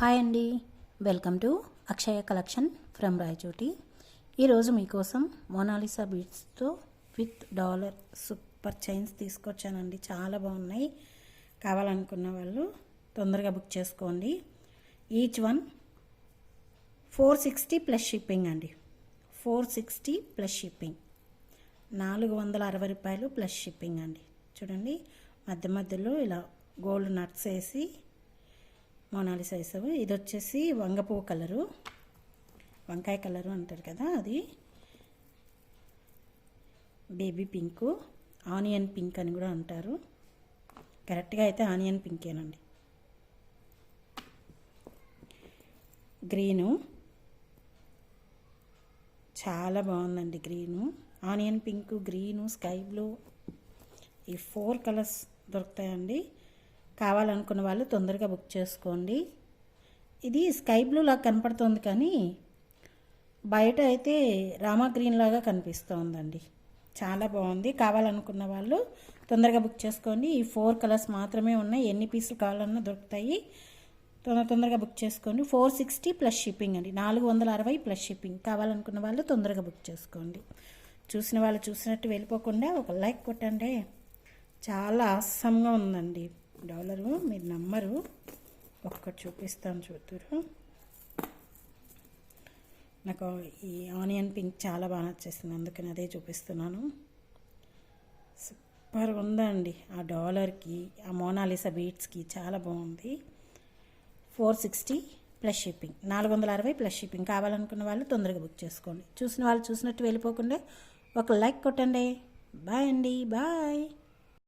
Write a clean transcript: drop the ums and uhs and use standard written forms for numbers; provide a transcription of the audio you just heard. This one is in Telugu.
హాయ్ అండి, welcome to Akshaya collection from Rayachoti. ఈరోజు మీకోసం మోనాలిసా బీడ్స్తో విత్ డాలర్ సూపర్ చైన్స్ తీసుకొచ్చానండి. చాలా బాగున్నాయి. కావాలనుకున్న వాళ్ళు తొందరగా బుక్ చేసుకోండి. ఈచ్ వన్ 460 ప్లస్ షిప్పింగ్ అండి. 460 ప్లస్ షిప్పింగ్, 460 రూపాయలు ప్లస్ షిప్పింగ్ అండి. చూడండి, మధ్య మధ్యలో ఇలా గోల్డ్ నట్స్ వేసి మోనాలిసా వేసావు. ఇది వచ్చేసి వంగపువ్వు కలరు, వంకాయ కలరు అంటారు కదా, అది బేబీ పింకు, ఆనియన్ పింక్ అని కూడా అంటారు. కరెక్ట్గా అయితే ఆనియన్ పింకేనండి. గ్రీను చాలా బాగుందండి. Green, onion pink, green, sky blue, ఈ 4 కలర్స్ దొరుకుతాయండి. కావాలనుకున్న వాళ్ళు తొందరగా బుక్ చేసుకోండి. ఇది స్కై బ్లూ లాగా కనపడుతుంది, కానీ బయట అయితే రామా గ్రీన్ లాగా కనిపిస్తోందండి. చాలా బాగుంది. కావాలనుకున్న వాళ్ళు తొందరగా బుక్ చేసుకోండి. ఈ 4 కలర్స్ మాత్రమే ఉన్నాయి. ఎన్ని పీసులు కావాలన్నా దొరుకుతాయి. తొందరగా బుక్ చేసుకోండి. 460 ప్లస్ షిప్పింగ్ అండి. 460 ప్లస్ షిప్పింగ్. కావాలనుకున్న వాళ్ళు తొందరగా బుక్ చేసుకోండి. చూసిన వాళ్ళు చూసినట్టు వెళ్ళిపోకుండా ఒక లైక్ కొట్టండి. చాలా ఆసంగా ఉందండి డాలరు, మీరు నమ్మరు. ఒక్కటి చూపిస్తాను, చూద్దరు. నాకు ఈ ఆనియన్ పింక్ చాలా బాగా నచ్చేసింది, అందుకని అదే చూపిస్తున్నాను. సూపర్ ఉందండి. ఆ డాలర్కి, ఆ మోనాలిసా బీడ్స్కి చాలా బాగుంది. 460 ప్లస్ షిప్పింగ్, 460 ప్లస్ షిప్పింగ్. కావాలనుకున్న వాళ్ళు తొందరగా బుక్ చేసుకోండి. చూసిన వాళ్ళు చూసినట్టు వెళ్ళిపోకుండా ఒక లైక్ కొట్టండి. బాయ్ అండి, బాయ్.